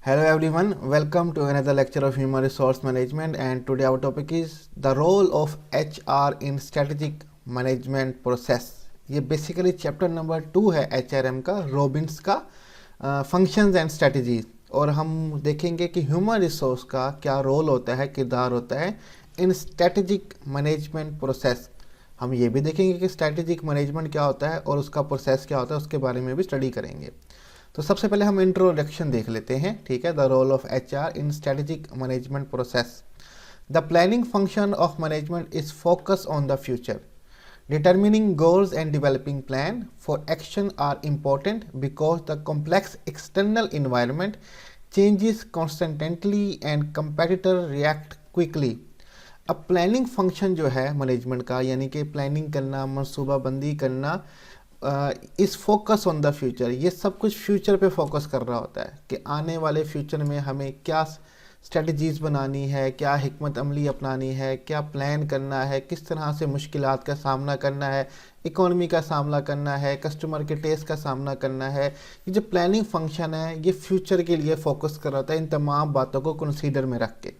Hello everyone, welcome to another lecture of Human Resource Management, and today our topic is the role of HR in strategic management process। ये basically chapter number 2 है HRM का, Robins का functions and strategies. और हम देखेंगे कि human resource का क्या रोल होता है, किरदार होता है इन स्ट्रेटजिक मैनेजमेंट प्रोसेस। हम ये भी देखेंगे कि स्ट्रेटजिक मैनेजमेंट क्या होता है और उसका प्रोसेस क्या होता है, उसके बारे में भी स्टडी करेंगे। तो सबसे पहले हम इंट्रोडक्शन देख लेते हैं, ठीक है। The role of HR in strategic management process. The planning function of management is focus on the future. Determining goals and developing plan for action are important because the complex external environment changes constantly and competitor react quickly। अब planning function जो है management का, यानी कि planning करना, मनसूबाबंदी करना, इस focus on the future, ये सब कुछ फ्यूचर पे फोकस कर रहा होता है कि आने वाले फ्यूचर में हमें क्या स्ट्रेटजीज़ बनानी है, क्या हिकमत अमली अपनानी है, क्या प्लान करना है, किस तरह से मुश्किलात का सामना करना है, इकोनॉमी का सामना करना है, कस्टमर के टेस्ट का सामना करना है। ये जो प्लानिंग फंक्शन है ये फ्यूचर के लिए फोकस कर रहा होता है, इन तमाम बातों को कंसीडर में रख के।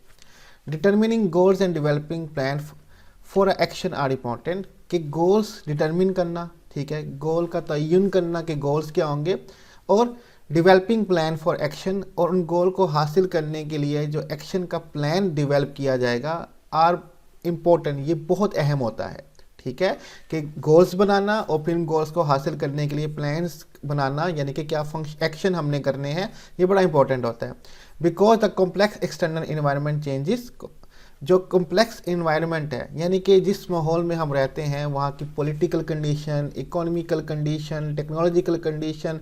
Determining goals and developing plan for action are important, कि गोल्स डिटर्मिन करना, ठीक है, गोल का तयन करना कि गोल्स क्या होंगे, और डेवलपिंग प्लान फॉर एक्शन, और उन गोल को हासिल करने के लिए जो एक्शन का प्लान डेवलप किया जाएगा आर इम्पोर्टेंट। ये बहुत अहम होता है, ठीक है, कि गोल्स बनाना और फिर गोल्स को हासिल करने के लिए प्लान्स बनाना, यानी कि क्या एक्शन हमने करने हैं, ये बड़ा इंपॉर्टेंट होता है। Because the complex external environment changes, जो कॉम्प्लेक्स इन्वायरमेंट है यानी कि जिस माहौल में हम रहते हैं वहाँ की political condition, economical condition, technological condition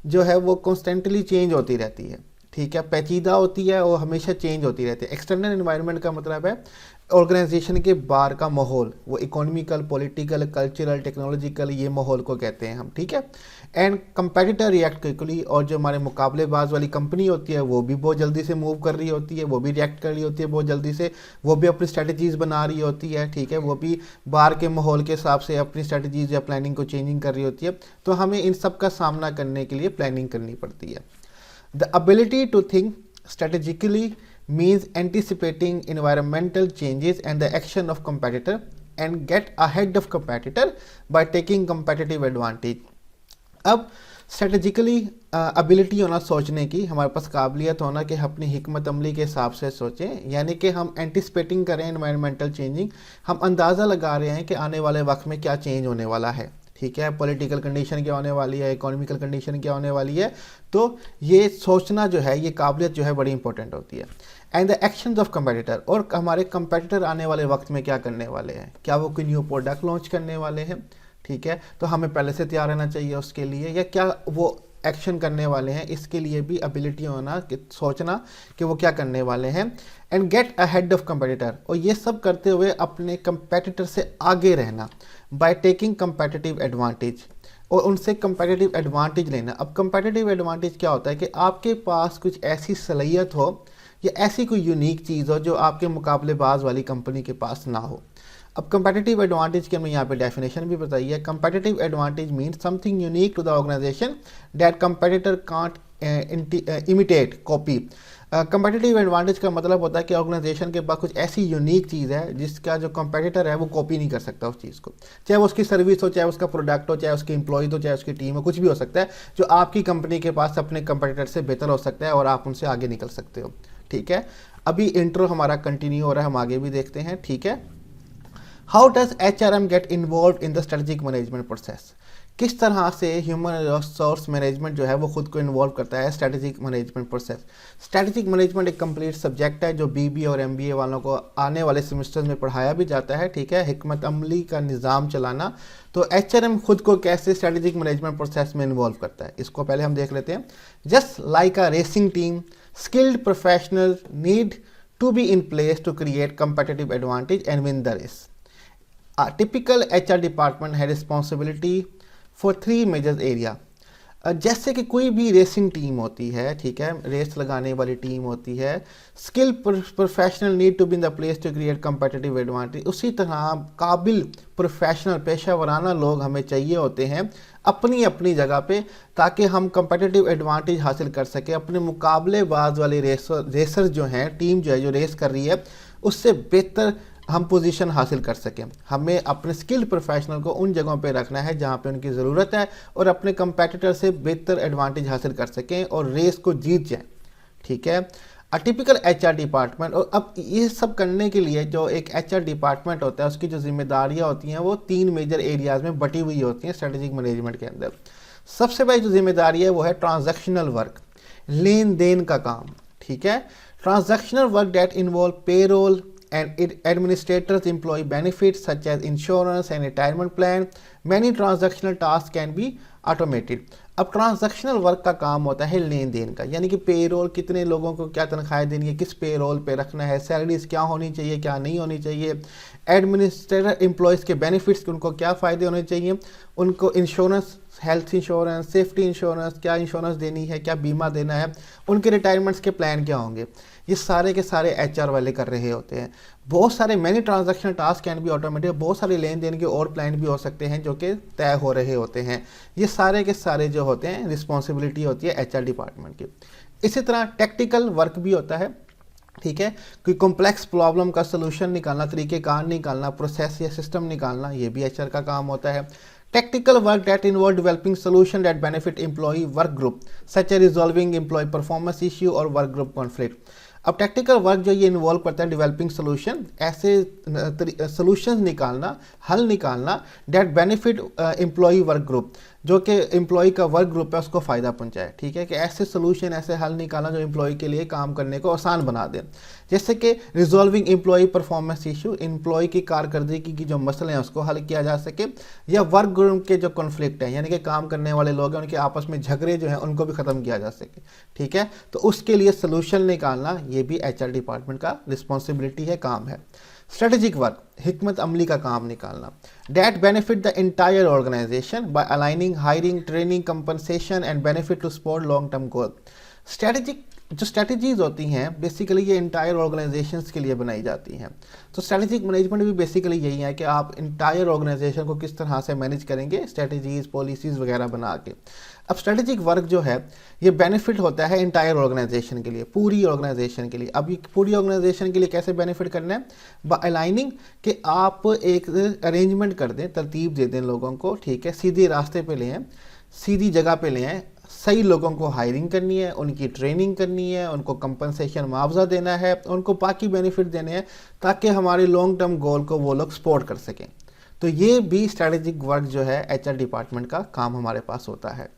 जो है वो कॉन्स्टेंटली चेंज होती रहती है, ठीक है, पेचीदा होती है और हमेशा चेंज होती रहती है। एक्सटर्नल इन्वायरमेंट का मतलब है ऑर्गेनाइजेशन के बाहर का माहौल, वो इकोनॉमिकल, पॉलिटिकल, कल्चरल, टेक्नोलॉजिकल, ये माहौल को कहते हैं हम, ठीक है। एंड कंपेटिटर रिएक्ट क्विकली, और जो हमारे मुकाबलेबाज वाली कंपनी होती है वो भी बहुत जल्दी से मूव कर रही होती है, वो भी रिएक्ट कर रही होती है बहुत जल्दी से, वो भी अपनी स्ट्रेटजीज बना रही होती है, ठीक है, वो भी बाहर के माहौल के हिसाब से अपनी स्ट्रेटजीज या प्लानिंग को चेंजिंग कर रही होती है। तो हमें इन सब का सामना करने के लिए प्लानिंग करनी पड़ती है। The ability to think strategically means anticipating environmental changes and the action of competitor and get ahead of competitor by taking competitive advantage। अब स्ट्रेटेजिकली एबिलिटी होना, सोचने की, हमारे पास काबिलियत होना कि अपनी हिकमत अमली के हिसाब से सोचें, यानी कि हम एंटिसिपेटिंग करें एनवायरमेंटल चेंजिंग, हम अंदाज़ा लगा रहे हैं कि आने वाले वक्त में क्या चेंज होने वाला है, ठीक है, पॉलिटिकल कंडीशन क्या होने वाली है, इकोनॉमिकल कंडीशन क्या होने वाली है। तो ये सोचना जो है, ये काबिलियत जो है बड़ी इंपॉर्टेंट होती है। And the actions of competitor, और हमारे कंपेटिटर आने वाले वक्त में क्या करने वाले हैं, क्या वो कोई न्यू प्रोडक्ट लॉन्च करने वाले हैं, ठीक है, तो हमें पहले से तैयार रहना चाहिए उसके लिए, या क्या वो एक्शन करने वाले हैं, इसके लिए भी एबिलिटी होना कि सोचना कि वो क्या करने वाले हैं। And get ahead of competitor, और ये सब करते हुए अपने कंपेटिटर से आगे रहना बाय टेकिंग कंपेटिटिव एडवांटेज, और उनसे कंपेटिटिव एडवांटेज लेना। अब कंपेटिटिव एडवांटेज क्या होता है कि आपके पास कुछ ऐसी सलाहियत हो या ऐसी कोई यूनिक चीज़ हो जो आपके मुकाबलेबाज वाली कंपनी के पास ना हो। अब कंपेटिटिव एडवांटेज की हमने यहाँ पे डेफिनेशन भी बताई है। Competitive advantage means something unique to the organization that competitor can't imitate, copy. Competitive advantage का मतलब होता है कि ऑर्गेनाइजेशन के पास कुछ ऐसी यूनिक चीज़ है जिसका जो कंपेटिटर है वो कॉपी नहीं कर सकता उस चीज़ को, चाहे वो उसकी सर्विस हो, चाहे उसका प्रोडक्ट हो, चाहे उसके एम्प्लॉयज़ हो, चाहे उसकी टीम हो, कुछ भी हो सकता है जो आपकी कंपनी के पास अपने कंपेटिटर से बेहतर हो सकता है और आप उनसे आगे निकल सकते हो, ठीक है। अभी इंट्रो हमारा कंटिन्यू हो रहा है, हम आगे भी देखते हैं, ठीक है। How does HRM get involve in the strategic management process, किस तरह से ह्यूमन रिसोर्स मैनेजमेंट जो है वो खुद को इन्वॉल्व करता है strategic management process. Strategic management एक कंप्लीट सब्जेक्ट है जो BBA और MBA वालों को आने वाले सेमेस्टर्स में पढ़ाया भी जाता है, ठीक है, हिकमत अमली का निज़ाम चलाना। तो HRM खुद को कैसे स्ट्रेटेजिक मैनेजमेंट प्रोसेस में इन्वॉल्व करता है, इसको पहले हम देख लेते हैं। Just like a racing team, skilled professionals need to be in place to create competitive advantage and win the race. A typical HR department has responsibility for three major areas. जैसे कि कोई भी रेसिंग टीम होती है, ठीक है, race लगाने वाली टीम होती है, skill professional need to be in the place to create competitive advantage, उसी तरह काबिल प्रोफेशनल पेशा वराना लोग हमें चाहिए होते हैं अपनी अपनी जगह पे, ताकि हम कंपेटिटिव एडवांटेज हासिल कर सकें, अपने मुकाबलेबाज वाले रेसर जो हैं, टीम जो है जो रेस कर रही है उससे बेहतर हम पोजीशन हासिल कर सकें। हमें अपने स्किल्ड प्रोफेशनल को उन जगहों पे रखना है जहाँ पे उनकी ज़रूरत है और अपने कंपेटिटर से बेहतर एडवांटेज हासिल कर सकें और रेस को जीत जाएं, ठीक है। टिपिकल एचआर डिपार्टमेंट, और अब ये सब करने के लिए जो एक एचआर डिपार्टमेंट होता है उसकी जो जिम्मेदारियाँ होती हैं वो 3 मेजर एरियाज़ में बटी हुई होती हैं स्ट्रेटेजिक मैनेजमेंट के अंदर। सबसे पहले जो जिम्मेदारी है वो है ट्रांजैक्शनल वर्क, लेन देन का काम, ठीक है। Transactional work that involve payroll and administrators employee benefits such as insurance and retirement plan. Many transactional tasks can be automated. अब ट्रांजैक्शनल वर्क का काम होता है लेन देन का, यानी कि पेरोल, कितने लोगों को क्या तनख्वाहें देनी है, किस पेरोल पे रखना है, सैलरीज क्या होनी चाहिए क्या नहीं होनी चाहिए, एडमिनिस्ट्रेटर एम्प्लॉयज़ के बेनिफिट्स, उनको क्या फ़ायदे होने चाहिए, उनको insurance, health insurance, safety insurance, क्या इंश्योरेंस देनी है, क्या बीमा देना है, उनके रिटायरमेंट्स के प्लान क्या होंगे, ये सारे के सारे एचआर वाले कर रहे होते हैं। बहुत सारे many transactional task can be automated, बहुत सारे लेन देन के और प्लान भी हो सकते हैं जो कि तय हो रहे होते हैं। ये सारे के सारे जो होते हैं रिस्पॉन्सिबिलिटी होती है एचआर डिपार्टमेंट की। इसी तरह टेक्निकल वर्क भी होता है, ठीक है, कोई कॉम्प्लेक्स प्रॉब्लम का सलूशन निकालना, तरीक़ेकार निकालना, प्रोसेस या सिस्टम निकालना, ये भी एचआर का काम होता है। Technical work that involve developing solution that benefit employee work group such a resolving employ performance issue और वर्क ग्रुप कॉन्फ्लिक्ट। अब टेक्निकल वर्क जो ये इन्वॉल्व करता है डेवलपिंग सोल्यूशन, ऐसे सोल्यूशंस निकालना, हल निकालना that benefit employee work group, जो कि एम्प्लॉय का वर्क ग्रुप है उसको फ़ायदा पहुंचाए, ठीक है, कि ऐसे सोल्यूशन, ऐसे हल निकालना जो एम्प्लॉय के लिए काम करने को आसान बना दे। जैसे कि resolving employ performance issue, employ की कारकर्दगी की जो मसले हैं उसको हल किया जा सके, या वर्क ग्रुप के जो कॉन्फ्लिक्ट हैं, यानी कि काम करने वाले लोग हैं उनके आपस में झगड़े जो हैं उनको भी ख़त्म किया जा सके, ठीक है। तो उसके लिए सोल्यूशन निकालना ये भी एचआर डिपार्टमेंट का रिस्पॉन्सिबिलिटी है, काम है। स्ट्रेटेजिक वर्क, हिकमत अमली का काम निकालना, that benefit the entire organization by aligning hiring, training, compensation and benefit to support long term goal. Strategic जो स्ट्रेटजीज होती हैं बेसिकली ये इंटायर ऑर्गेनाइजेशंस के लिए बनाई जाती हैं। तो स्ट्रेटेजिक मैनेजमेंट भी बेसिकली यही है कि आप इंटायर ऑर्गेनाइजेशन को किस तरह से मैनेज करेंगे, स्ट्रेटजीज, पॉलिसीज़ वगैरह बना के। अब स्ट्रेटेजिक वर्क जो है ये बेनिफिट होता है इंटायर ऑर्गेनाइजेशन के लिए, पूरी ऑर्गेनाइजेशन के लिए। अब ये पूरी ऑर्गेनाइजेशन के लिए कैसे बेनिफिट करना है, बाय अलाइनिंग, कि आप एक अरेंजमेंट कर दें, तरतीब दे दें लोगों को, ठीक है, सीधे रास्ते पे ले आएँ, सीधी जगह पे ले आएँ, सही लोगों को हायरिंग करनी है, उनकी ट्रेनिंग करनी है, उनको कंपनसेशन मुआवजा देना है, उनको बाकी बेनिफिट देने हैं ताकि हमारे लॉन्ग टर्म गोल को वो लोग सपोर्ट कर सकें। तो ये भी स्ट्रेटेजिक वर्क जो है एचआर डिपार्टमेंट का काम हमारे पास होता है।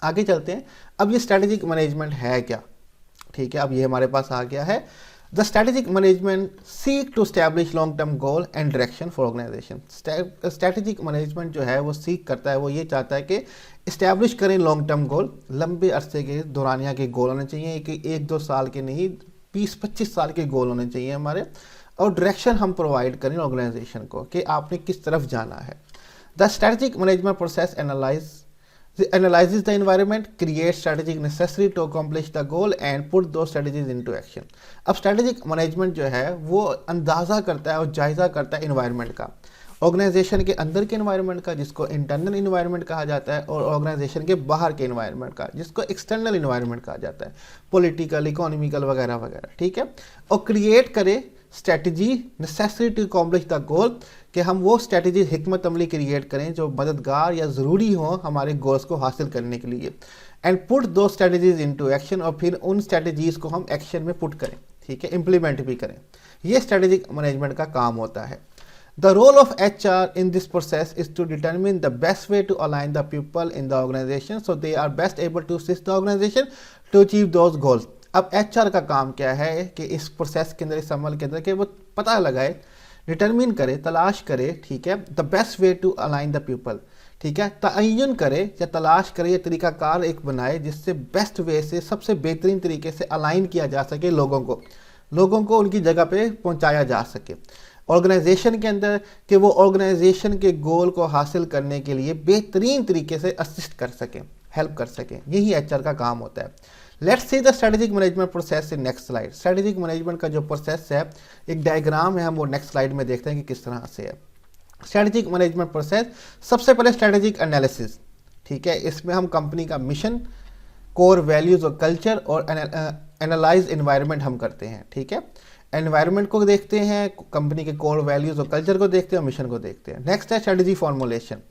आगे चलते हैं। अब ये स्ट्रेटेजिक मैनेजमेंट है क्या, ठीक है, अब ये हमारे पास आ गया है। The strategic management seek to establish long term goal and direction for organization. Strategic management जो है वो सीक करता है, वो ये चाहता है कि इस्टेब्लिश करें लॉन्ग टर्म गोल, लंबे अरसे के दौरानिया के गोल होने चाहिए, कि 1-2 साल के नहीं, 20-25 साल के गोल होने चाहिए हमारे, और डायरेक्शन हम प्रोवाइड करें ऑर्गेनाइजेशन को कि आपने किस तरफ जाना है। The strategic management process analyzes the environment, creates strategic necessary to accomplish the goal and put those strategies into action। अब स्ट्रेटेजिक मैनेजमेंट जो है वो अंदाज़ा करता है और जायज़ा करता है इन्वायरमेंट का, ऑर्गेनाइजेशन के अंदर के इन्वायरमेंट का जिसको इंटरनल इन्वायरमेंट कहा जाता है, और ऑर्गेनाइजेशन के बाहर के इन्वायरमेंट का जिसको एक्सटर्नल इन्वायरमेंट कहा जाता है, पॉलिटिकल, इकोनॉमिकल वगैरह वगैरह, ठीक है। और क्रिएट करे strategy necessary to accomplish the goal, कि हम वो स्ट्रेटजी हिकमत अमली क्रिएट करें जो मददगार या ज़रूरी हो हमारे गोल्स को हासिल करने के लिए, एंड पुट दो स्ट्रेटजीज इनटू एक्शन, और फिर उन स्ट्रेटजीज़ को हम एक्शन में पुट करें, ठीक है, इम्प्लीमेंट भी करें। ये स्ट्रेटेजिक मैनेजमेंट का काम होता है। The role of HR in this process is to determine the best way to align the people in the organization so they are best able to assist the organization to achieve those goals। अब HR का काम क्या है कि इस process के अंदर, इस अमल के अंदर, कि वो पता लगाए, डिटरमिन करे, तलाश करे, ठीक है, the best way to align the people, ठीक है, तयन करे या तलाश करे, या तरीकाकार एक बनाए जिससे बेस्ट वे से, सबसे बेहतरीन तरीके से अलाइन किया जा सके लोगों को उनकी जगह पे पहुंचाया जा सके ऑर्गेनाइजेशन के अंदर, कि वो ऑर्गेनाइजेशन के गोल को हासिल करने के लिए बेहतरीन तरीके से असिस्ट कर सकें, हेल्प कर सकें। यही एचआर का काम होता है। Let's see the strategic management process in next slide. Strategic management का जो प्रोसेस है, एक डायग्राम है, हम वो नेक्स्ट स्लाइड में देखते हैं कि किस तरह से है स्ट्रेटेजिक मैनेजमेंट प्रोसेस। सबसे पहले स्ट्रेटेजिक एनालिसिस, ठीक है। इसमें हम कंपनी का मिशन, कोर वैल्यूज और कल्चर और एनालाइज एनवायरनमेंट हम करते हैं, ठीक है। एनवायरनमेंट को देखते हैं, कंपनी के कोर वैल्यूज और कल्चर को देखते हैं और मिशन को देखते हैं। नेक्स्ट है स्ट्रेटजी फॉर्मुलेशन।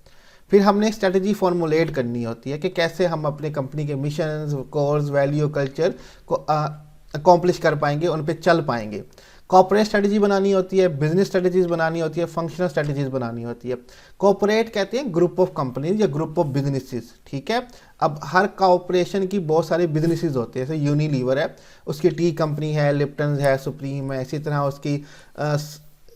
फिर हमने स्ट्रेटजी फॉर्मुलेट करनी होती है कि कैसे हम अपने कंपनी के मिशन, कोर्स, वैल्यू, कल्चर को अकॉम्प्लिश कर पाएंगे, उन पे चल पाएंगे। कॉर्पोरेट स्ट्रेटजी बनानी होती है, बिजनेस स्ट्रेटजीज बनानी होती है, फंक्शनल स्ट्रेटजीज बनानी होती है। कॉर्पोरेट कहते हैं ग्रुप ऑफ कंपनीज या ग्रुप ऑफ बिजनेसेस, ठीक है। अब हर कॉर्पोरेशन की बहुत सारे बिजनेसेस होते हैं, जैसे यूनिलीवर है, उसकी टी कंपनी है, लिप्टन है, सुप्रीम है, इसी तरह उसकी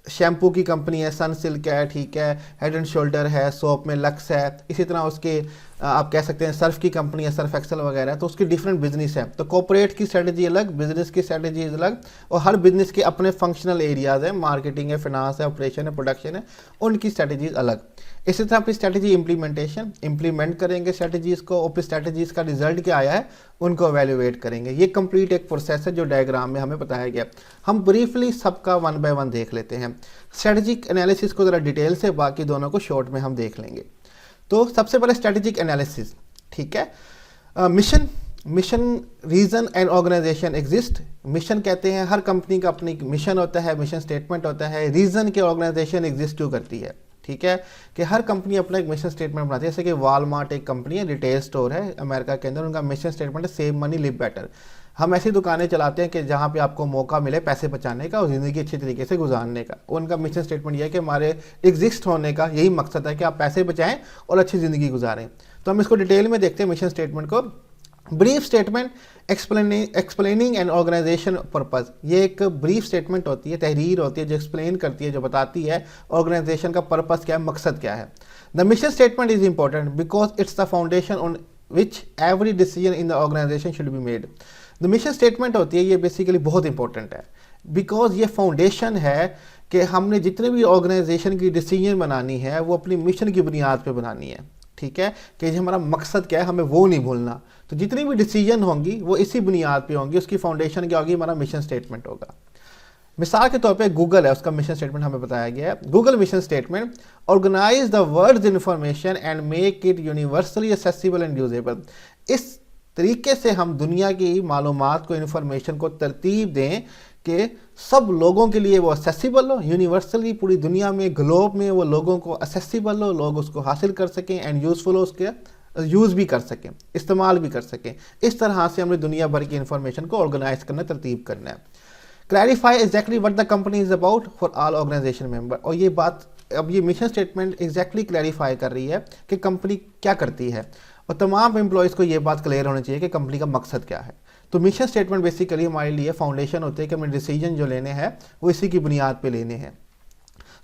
शैम्पू की कंपनी है, सनसिल्क है, ठीक है, हेड एंड शोल्डर है, सोप में लक्स है, इसी तरह उसके आप कह सकते हैं सर्फ की कंपनी है, सर्फ एक्सेल वगैरह। तो उसकी डिफरेंट बिजनेस है। तो कॉर्पोरेट की स्ट्रेटजी अलग, बिजनेस की स्ट्रेटजी अलग, और हर बिजनेस के अपने फंक्शनल एरियाज हैं, मार्केटिंग है, फिनांस है, ऑपरेशन है, प्रोडक्शन है, उनकी स्ट्रेटजीज अलग। इसी तरह फिर स्ट्रेटजी इंप्लीमेंटेशन, इंप्लीमेंट करेंगे स्ट्रेटजीज को, और फिर स्ट्रेटजीज का रिजल्ट क्या आया है उनको एवेल्युएट करेंगे। ये कंप्लीट एक प्रोसेस है जो डायग्राम में हमें बताया गया। हम ब्रीफली सबका 1 बाय 1 देख लेते हैं। स्ट्रेटजिक एनालिसिस को ज़रा डिटेल से, बाकी दोनों को शॉर्ट में हम देख लेंगे। तो सबसे पहले स्ट्रेटेजिक एनालिसिस, ठीक है। Mission, reason and organization exist. Mission कहते हैं हर कंपनी का अपनी मिशन होता है, मिशन स्टेटमेंट होता है। रीजन के ऑर्गेनाइजेशन एग्जिस्ट क्यों करती है, ठीक है, कि हर कंपनी अपना एक मिशन स्टेटमेंट बनाती है। जैसे कि वॉलमार्ट एक कंपनी है, रिटेल स्टोर है अमेरिका के अंदर, उनका मिशन स्टेटमेंट है सेव मनी लिव बेटर। हम ऐसी दुकानें चलाते हैं कि जहाँ पे आपको मौका मिले पैसे बचाने का और ज़िंदगी अच्छी तरीके से गुजारने का। उनका मिशन स्टेटमेंट यह है कि हमारे एग्जिस्ट होने का यही मकसद है कि आप पैसे बचाएं और अच्छी ज़िंदगी गुजारें। तो हम इसको डिटेल में देखते हैं मिशन स्टेटमेंट को। Brief statement explaining an organization purpose. ये एक ब्रीफ स्टेटमेंट होती है, तहरीर होती है जो एक्सप्लेन करती है, जो बताती है ऑर्गेनाइजेशन का पर्पज़ क्या है, मकसद क्या है। The mission statement is important because it's the foundation on which every decision in the organization should be made. The mission statement होती है, ये बेसिकली बहुत इंपॉर्टेंट है बिकॉज ये फाउंडेशन है कि हमने जितने भी ऑर्गेनाइजेशन की डिसीजन बनानी है वो अपनी मिशन की बुनियाद पे बनानी है, ठीक है, कि हमारा मकसद क्या है हमें वो नहीं भूलना। तो जितनी भी डिसीजन होंगी वो इसी बुनियाद पे होंगी, उसकी फाउंडेशन क्या होगी, हमारा मिशन स्टेटमेंट होगा। मिसाल के तौर पे गूगल है, उसका मिशन स्टेटमेंट हमें बताया गया है। Google mission statement, organize the world's information and make it universally accessible and usable. इस तरीके से हम दुनिया की मालूमात को, इन्फॉर्मेशन को तरतीब दें कि सब लोगों के लिए वो एक्सेसिबल हो, यूनिवर्सली पूरी दुनिया में, ग्लोब में वो लोगों को एक्सेसिबल हो, लोग उसको हासिल कर सकें एंड यूजफुल हो, उसके यूज़ भी कर सकें, इस्तेमाल भी कर सकें। इस तरह से हमने दुनिया भर की इन्फॉर्मेशन को ऑर्गेनाइज करना, तरतीब करना है। Clarify exactly what the company is about for all organization member. और ये बात, अब ये मिशन स्टेटमेंट एग्जैक्टली क्लैरिफाई कर रही है कि कंपनी क्या करती है, और तमाम एम्प्लॉयज़ को ये बात क्लियर होनी चाहिए कि कंपनी का मकसद क्या है। तो मिशन स्टेटमेंट बेसिकली हमारे लिए फाउंडेशन होते हैं कि हमें डिसीजन जो लेने हैं वो इसी की बुनियाद पे लेने हैं।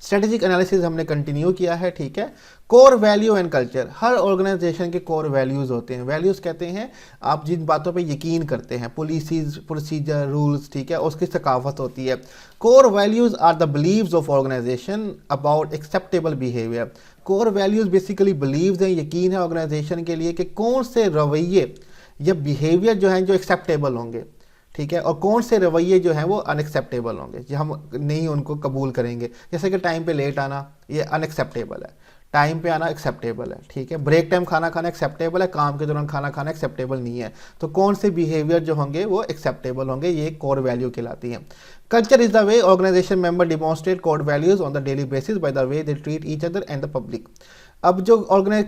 स्ट्रेटेजिक एनालिसिस हमने कंटिन्यू किया है, ठीक है। कोर वैल्यू एंड कल्चर, हर ऑर्गेनाइजेशन के कोर वैल्यूज़ होते हैं। वैल्यूज़ कहते हैं आप जिन बातों पे यकीन करते हैं, पॉलिसीज, प्रोसीजर, रूल्स, ठीक है, उसकी सकाफत होती है। Core values are the beliefs of organization about acceptable behaviour. Core values basically beliefs हैं, यकीन है ऑर्गेनाइजेशन के लिए कि कौन से रवैये या बिहेवियर जो हैं जो एक्सेप्टेबल होंगे, ठीक है, और कौन से रवैये जो हैं वो अनएक्सेप्टेबल होंगे, जो हम नहीं उनको कबूल करेंगे। जैसे कि टाइम पे लेट आना, ये अनएक्सेप्टेबल है। टाइम पे आना एक्सेप्टेबल है, ठीक है। ब्रेक टाइम खाना खाना एक्सेप्टेबल है, काम के दौरान खाना खाना एक्सेप्टेबल नहीं है। तो कौन से बिहेवियर जो होंगे वो एक्सेप्टेबल होंगे, ये कोर वैल्यू कहलाती हैं। Culture is the way organization member demonstrate core values on the daily basis by the way they treat each other and the public. अब जो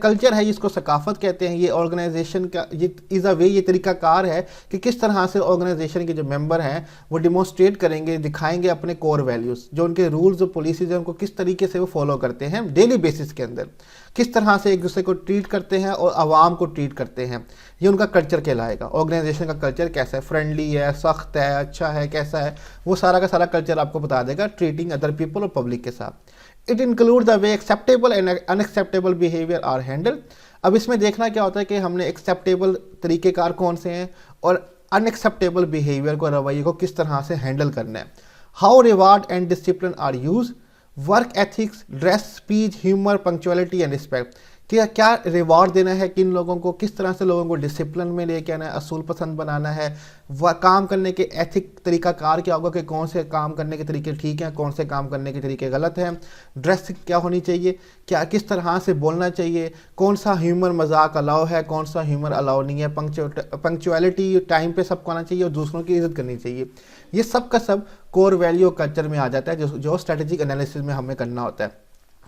कल्चर है जिसको सकाफत कहते हैं, ये ऑर्गेनाइजेशन का ये इज़ अ वे, ये तरीकाकार है कि किस तरह से ऑर्गेनाइजेशन के जो मेंबर हैं वो डिमॉन्स्ट्रेट करेंगे, दिखाएंगे अपने कोर वैल्यूज़, जो उनके रूल्स और पॉलिसीज हैं उनको किस तरीके से वो फॉलो करते हैं डेली बेसिस के अंदर, किस तरह से एक दूसरे को ट्रीट करते हैं और आवाम को ट्रीट करते हैं। ये उनका कल्चर कहलाएगा। ऑर्गेनाइजेशन का कल्चर कैसा है, फ्रेंडली है, सख्त है, अच्छा है, कैसा है, वो सारा का सारा कल्चर आपको बता देगा ट्रीटिंग अदर पीपल और पब्लिक के साथ। It include the way acceptable and unacceptable behaviour are handle. अब इसमें देखना क्या होता है कि हमने एक्सेप्टेबल तरीक़ेकार कौन से हैं और अनएक्सेप्टेबल बिहेवियर को, रवैये को किस तरह से हैंडल करना है। How reward and discipline are use, work ethics, dress, speech, humour, punctuality and respect. क्या क्या रिवॉर्ड देना है किन लोगों को, किस तरह से लोगों को डिसिप्लिन में लेके आना है, असूल पसंद बनाना है, वह काम करने के एथिक तरीकाकार क्या होगा कि कौन से काम करने के तरीके ठीक हैं, कौन से काम करने के तरीके गलत हैं, ड्रेस क्या होनी चाहिए, क्या किस तरह से बोलना चाहिए, कौन सा ह्यूमर मजाक अलाउ है, कौन सा ह्यूमर अलाउ नहीं है, पंक्चुअलिटी टाइम पे सबको आना चाहिए और दूसरों की इज्जत करनी चाहिए। ये सब का सब कोर वैल्यू कल्चर में आ जाता है जो स्ट्रेटेजिक एनालिसिस में हमें करना होता है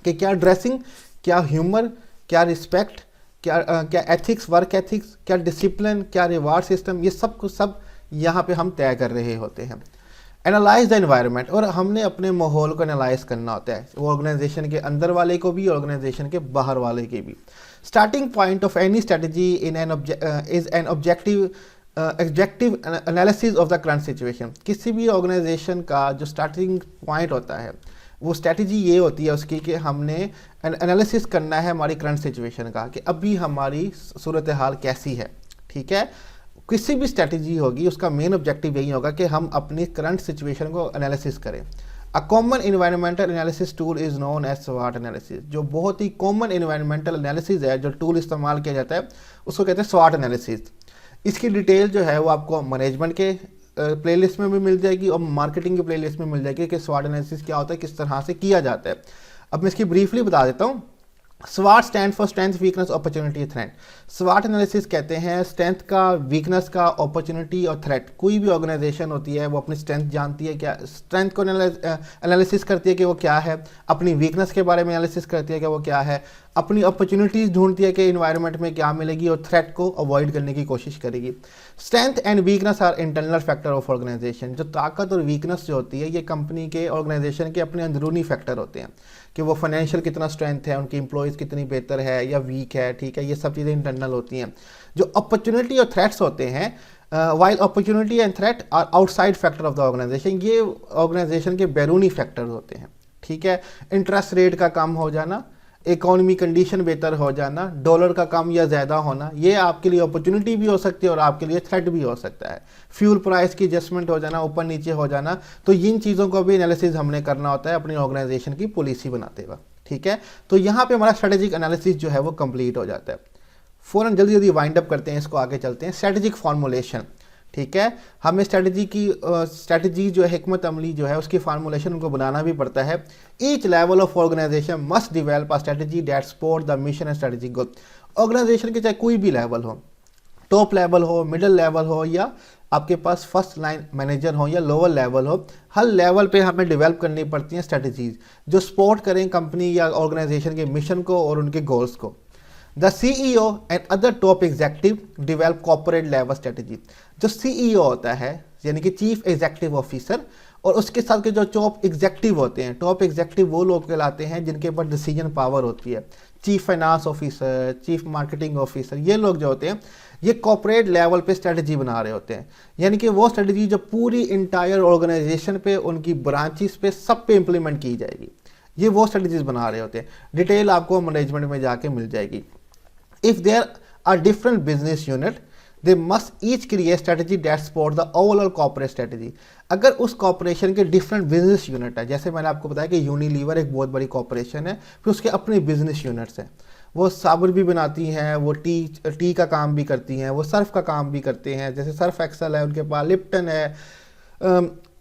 कि क्या ड्रेसिंग, क्या ह्यूमर, क्या रिस्पेक्ट, क्या एथिक्स, वर्क एथिक्स, क्या डिसिप्लिन, क्या रिवार्ड सिस्टम, ये सब कुछ सब यहाँ पे हम तय कर रहे होते हैं। एनालाइज द एनवायरनमेंट, और हमने अपने माहौल को एनालाइज करना होता है, वो ऑर्गेनाइजेशन के अंदर वाले को भी, ऑर्गेनाइजेशन के बाहर वाले के भी। Starting point of any strategy in is an objective analysis of the current situation. किसी भी ऑर्गेनाइजेशन का जो स्टार्टिंग पॉइंट होता है वो स्ट्रैटेजी ये होती है उसकी कि हमने एनालिसिस करना है हमारी करंट सिचुएशन का कि अभी हमारी सूरत हाल कैसी है। ठीक है, किसी भी स्ट्रैटेजी होगी उसका मेन ऑब्जेक्टिव यही होगा कि हम अपनी करंट सिचुएशन को एनालिसिस करें। A common environmental analysis tool is known as स्वाट एनालिसिस। जो बहुत ही कॉमन इन्वायरमेंटल एनालिसिस है, जो टूल इस्तेमाल किया जाता है उसको कहते हैं स्वाट एनालिसिस। इसकी डिटेल जो है वो आपको मैनेजमेंट के प्लेलिस्ट में भी मिल जाएगी और मार्केटिंग की प्लेलिस्ट में मिल जाएगी कि स्वाट एनालिसिस क्या होता है, किस तरह से किया जाता है। अब मैं इसकी ब्रीफली बता देता हूँ। स्वाट stand for strength, weakness, opportunity, threat. स्वाट एनालिसिस कहते हैं स्ट्रेंथ का, वीकनेस का, अपॉर्चुनिटी और थ्रेट। कोई भी ऑर्गेनाइजेशन होती है वो अपनी स्ट्रेंथ जानती है, क्या स्ट्रेंथ को एनालिसिस करती है कि वो क्या है, अपनी वीकनेस के बारे में एनालिसिस करती है कि वो क्या है, अपनी अपॉर्चुनिटीज़ ढूंढती है कि इन्वायरमेंट में क्या मिलेगी और थ्रेट को अवॉइड करने की कोशिश करेगी। Strength and weakness are internal factor of organization. जो ताकत और वीकनेस जो होती है ये कंपनी के, ऑर्गेनाइजेशन के अपने अंदरूनी फैक्टर होते हैं कि वो फाइनेंशियल कितना स्ट्रेंथ है, उनकी एम्प्लॉयज़ कितनी बेहतर है या वीक है। ठीक है, ये सब चीज़ें इंटरनल होती हैं। जो अपॉर्चुनिटी और थ्रेट्स होते हैं, while opportunity and threat are outside factor of the organization, ये ऑर्गेनाइजेशन के बैरूनी फैक्टर होते हैं। ठीक है, इंटरेस्ट रेट का कम हो जाना, इकोनॉमी कंडीशन बेहतर हो जाना, डॉलर का कम या ज़्यादा होना, ये आपके लिए अपॉर्चुनिटी भी हो सकती है और आपके लिए थ्रेट भी हो सकता है। फ्यूल प्राइस की एडजस्टमेंट हो जाना, ऊपर नीचे हो जाना, तो इन चीज़ों को भी एनालिसिस हमने करना होता है अपनी ऑर्गेनाइजेशन की पॉलिसी बनाते वक्त। ठीक है, तो यहाँ पे हमारा स्ट्रेटेजिक एनालिसिस जो है वो कंप्लीट हो जाता है। फ़ौरन जल्दी जल्दी वाइंड अप करते हैं, इसको आगे चलते हैं। Strategic formulation. ठीक है, हमें स्ट्रेटजी जो है, हिकमत अमली जो है उसकी फार्मूलेशन उनको बनाना भी पड़ता है। Each level of organization must develop a strategy that support the mission and strategic goal. Organization के चाहे कोई भी लेवल हो, टॉप लेवल हो, मिडिल लेवल हो, या आपके पास फर्स्ट लाइन मैनेजर हो या लोअर लेवल हो, हर लेवल पे हमें डेवलप करनी पड़ती हैं स्ट्रेटजीज जो सपोर्ट करें कंपनी या ऑर्गेनाइजेशन के मिशन को और उनके गोल्स को। The CEO and other top executive develop corporate level strategy. जो CEO होता है यानी कि चीफ एग्जेक्टिव ऑफिसर, और उसके साथ के जो टॉप एग्जेक्टिव होते हैं, टॉप एग्जेक्टिव वो लोग कहलाते हैं जिनके पास डिसीजन पावर होती है। Chief finance officer, chief marketing officer, ये लोग जो होते हैं ये कॉर्पोरेट लेवल पे स्ट्रेटजी बना रहे होते हैं, यानी कि वो स्ट्रेटजी जो पूरी इंटायर ऑर्गेनाइजेशन पे, उनकी ब्रांचेस पे, सब पे इम्प्लीमेंट की जाएगी, ये वो स्ट्रेटजीज बना रहे होते हैं। डिटेल आपको मैनेजमेंट में जाके मिल जाएगी। If there are different business unit, they must each create strategy that support the overall corporate strategy। अगर उस कॉर्पोरेशन के डिफरेंट बिजनेस यूनिट है, जैसे मैंने आपको बताया कि यूनिलीवर एक बहुत बड़ी कॉर्पोरेशन है, फिर उसके अपने बिजनेस यूनिट्स हैं, वो साबुन भी बनाती हैं, वो टी का काम भी करती हैं, वो सर्फ का काम भी करते हैं, जैसे सर्फ एक्सल है, उनके पास लिप्टन है,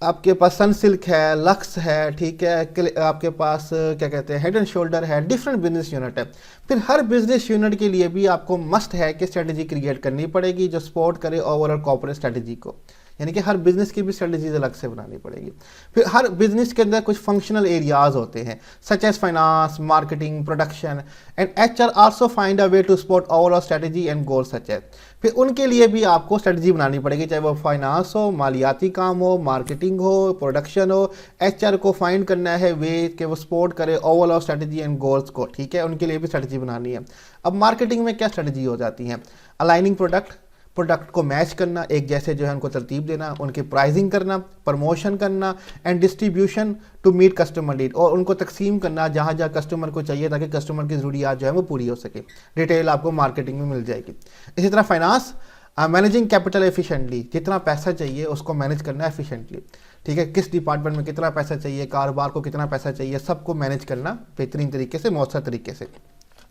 आपके पास सनसिल्क है, लक्स है, ठीक है, आपके पास क्या कहते हैं हेड एंड शोल्डर है, डिफरेंट बिजनेस यूनिट है। फिर हर बिजनेस यूनिट के लिए भी आपको मस्ट है कि स्ट्रेटजी क्रिएट करनी पड़ेगी जो सपोर्ट करे ओवरऑल कॉर्पोरेट स्ट्रेटजी को, यानी कि हर बिजनेस की भी स्ट्रेटजीज अलग से बनानी पड़ेगी। फिर हर बिजनेस के अंदर कुछ फंक्शनल एरियाज होते हैं such as finance, marketing, production and HR also find a way to support overall strategy and goal such as. फिर उनके लिए भी आपको स्ट्रेटजी बनानी पड़ेगी, चाहे वो फाइनेंस हो, मालियाती काम हो, मार्केटिंग हो, प्रोडक्शन हो, HR को फाइंड करना है वे कि वो सपोर्ट करे ओवरऑल स्ट्रेटजी एंड गोल्स को। ठीक है, उनके लिए भी स्ट्रेटजी बनानी है। अब मार्केटिंग में क्या स्ट्रेटजी हो जाती है? अलाइनिंग प्रोडक्ट को मैच करना, एक जैसे जो है उनको तरतीब देना, उनकी प्राइसिंग करना, प्रमोशन करना and distribution to meet customer need, और उनको तकसीम करना जहाँ जहाँ कस्टमर को चाहिए ताकि कस्टमर की ज़रूरियात जो है वो पूरी हो सके। डिटेल आपको मार्केटिंग में मिल जाएगी। इसी तरह फाइनेंस, मैनेजिंग कैपिटल एफिशिएंटली, जितना पैसा चाहिए उसको मैनेज करना एफिशिएंटली। ठीक है, किस डिपार्टमेंट में कितना पैसा चाहिए, कारोबार को कितना पैसा चाहिए, सबको मैनेज करना बेहतरीन तरीके से, मौसर तरीके से।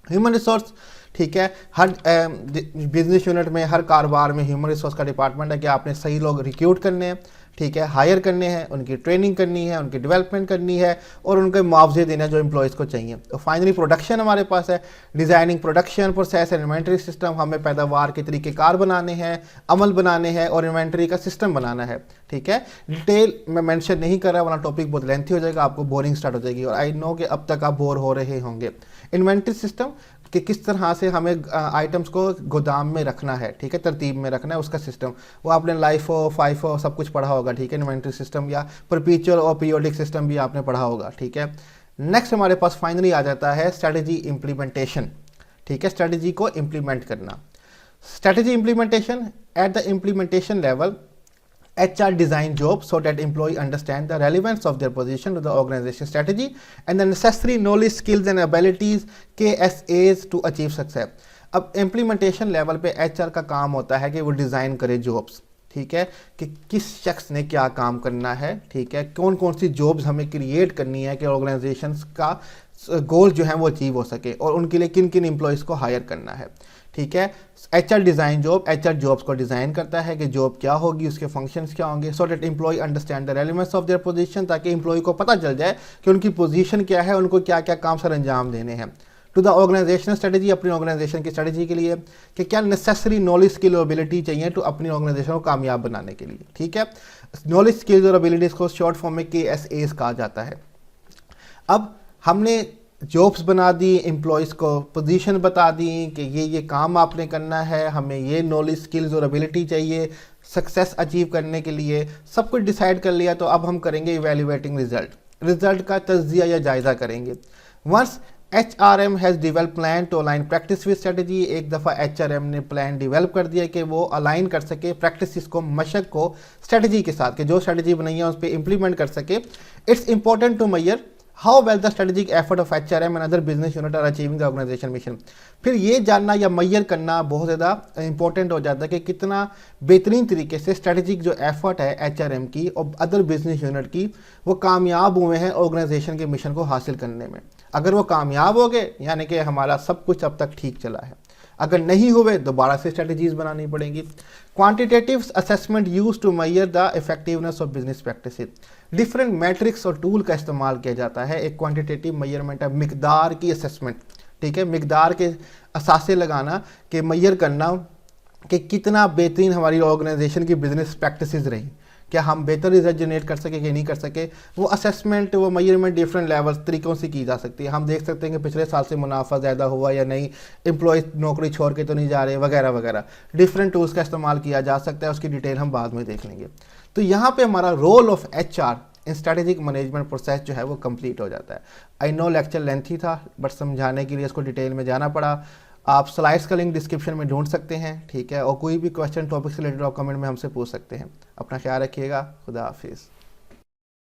ह्यूमन रिसोर्स, ठीक है, हर बिजनेस यूनिट में, हर कारोबार में ह्यूमन रिसोर्स का डिपार्टमेंट है कि आपने सही लोग रिक्रूट करने हैं, ठीक है, हायर करने हैं, उनकी ट्रेनिंग करनी है, उनकी डेवलपमेंट करनी है और उनके मुआवजे देने जो एम्प्लॉयज़ को चाहिए। तो फाइनली प्रोडक्शन हमारे पास है, designing production process and inventory system, हमें पैदावार के तरीक़ेकार बनाने हैं, अमल बनाने हैं और इन्वेंट्री का सिस्टम बनाना है, ठीक है। डिटेल मैं मेंशन नहीं कर रहा वरना टॉपिक बहुत लेंथी हो जाएगा, आपको बोरिंग स्टार्ट हो जाएगी और आई नो कि अब तक आप बोर हो रहे होंगे। इन्वेंट्री सिस्टम कि किस तरह से हमें आइटम्स को गोदाम में रखना है, ठीक है, तरतीब में रखना है, उसका सिस्टम वो आपने लाइफो फाइफो सब कुछ पढ़ा होगा, ठीक है। इन्वेंट्री सिस्टम या परपीचुअल और पीरियोडिक सिस्टम भी आपने पढ़ा होगा, ठीक है। नेक्स्ट हमारे पास फाइनली आ जाता है स्ट्रेटजी इम्प्लीमेंटेशन, ठीक है, स्ट्रेटजी को इम्प्लीमेंट करना। Strategy implementation at the implementation level HR design jobs so that employee understand the relevance of their position to the organization strategy and the necessary knowledge, skills and abilities KSAs to achieve success। अब implementation level पे HR का काम होता है कि वो design करे jobs, ठीक है, कि किस शख्स ने क्या काम करना है, ठीक है, कौन कौन सी जॉब्स हमें क्रिएट करनी है कि ऑर्गेनाइजेशंस का गोल जो है वो अचीव हो सके और उनके लिए किन किन एम्प्लॉयज़ को हायर करना है, ठीक है। HR design job, HR jobs को डिज़ाइन करता है कि जॉब क्या होगी, उसके फंक्शंस क्या होंगे, so that employ understand the relevance of their position, ताकि एम्प्लॉय को पता चल जाए कि उनकी पोजीशन क्या है, उनको क्या क्या काम सर अंजाम देने हैं। टू द ऑर्गेनाइजेशनल स्ट्रेटजी, अपनी ऑर्गेनाइजेशन की स्ट्रेटजी के लिए कि क्या नेसेसरी नॉलेज स्किल और एबिलिटी चाहिए तो अपनी ऑर्गेनाइजेशन को कामयाब बनाने के लिए, ठीक है। नॉलेज स्किल्स और एबिलिटीज़ को शॉर्ट फॉर्म में KSAs कहा जाता है। अब हमने जॉब्स बना दी, एम्प्लॉयज़ को पोजीशन बता दी कि ये काम आपने करना है, हमें ये नॉलेज स्किल्स और एबिलिटी चाहिए सक्सेस अचीव करने के लिए, सब कुछ डिसाइड कर लिया। तो अब हम करेंगे इवेल्युएटिंग रिजल्ट का तज्जिया या जायज़ा करेंगे। Once HRM has develop plan to align practice with strategy, एक दफ़ा HRM ने प्लान डेवलप कर दिया कि वो अलाइन कर सके प्रैक्टिस को, मशक को स्ट्रेटजी के साथ, कि जो स्ट्रेटजी बनाई है उस पर इम्प्लीमेंट कर सके। It's important to measure how well the strategic effort of HRM and other business unit are achieving the organization mission. फिर ये जानना या मैयर करना बहुत ज़्यादा इंपॉर्टेंट हो जाता है कि कितना बेहतरीन तरीके से स्ट्रेटेजिक जो एफर्ट है HRM की और अदर बिजनेस यूनिट की वो कामयाब हुए हैं ऑर्गेनाइजेशन के मिशन को हासिल करने में। अगर वो कामयाब हो गए यानी कि हमारा सब कुछ अब तक ठीक चला है, अगर नहीं हुए दोबारा से स्ट्रेटजीज बनानी पड़ेंगी। Quantitative assessment use to measure the effectiveness of business practices, different metrics और टूल का इस्तेमाल किया जाता है। एक क्वांटिटेटिव मेजरमेंट है मिकदार की असेसमेंट, ठीक है, मिकदार के असासे लगाना कि मेजर करना कि कितना बेहतरीन हमारी ऑर्गेनाइजेशन की बिजनेस प्रैक्टिसेस रही, क्या हम बेहतर रिजल्ट जनरेट कर सके कि नहीं कर सके। वो असेसमेंट, वो मेजरमेंट डिफरेंट लेवल तरीक़ों से की जा सकती है। हम देख सकते हैं कि पिछले साल से मुनाफा ज़्यादा हुआ या नहीं, एम्प्लॉय नौकरी छोड़ के तो नहीं जा रहे, वगैरह वगैरह। डिफरेंट टूल्स का इस्तेमाल किया जा सकता है, उसकी डिटेल हम बाद में देख लेंगे। तो यहाँ पे हमारा role of HR in strategic management process जो है वो कंप्लीट हो जाता है। आई नो लेक्चर लेंथी था बट समझाने के लिए इसको डिटेल में जाना पड़ा। आप स्लाइड्स का लिंक डिस्क्रिप्शन में ढूंढ सकते हैं, ठीक है, और कोई भी क्वेश्चन टॉपिक से रिलेटेड आप कमेंट में हमसे पूछ सकते हैं। अपना ख्याल रखिएगा, खुदा हाफिज़।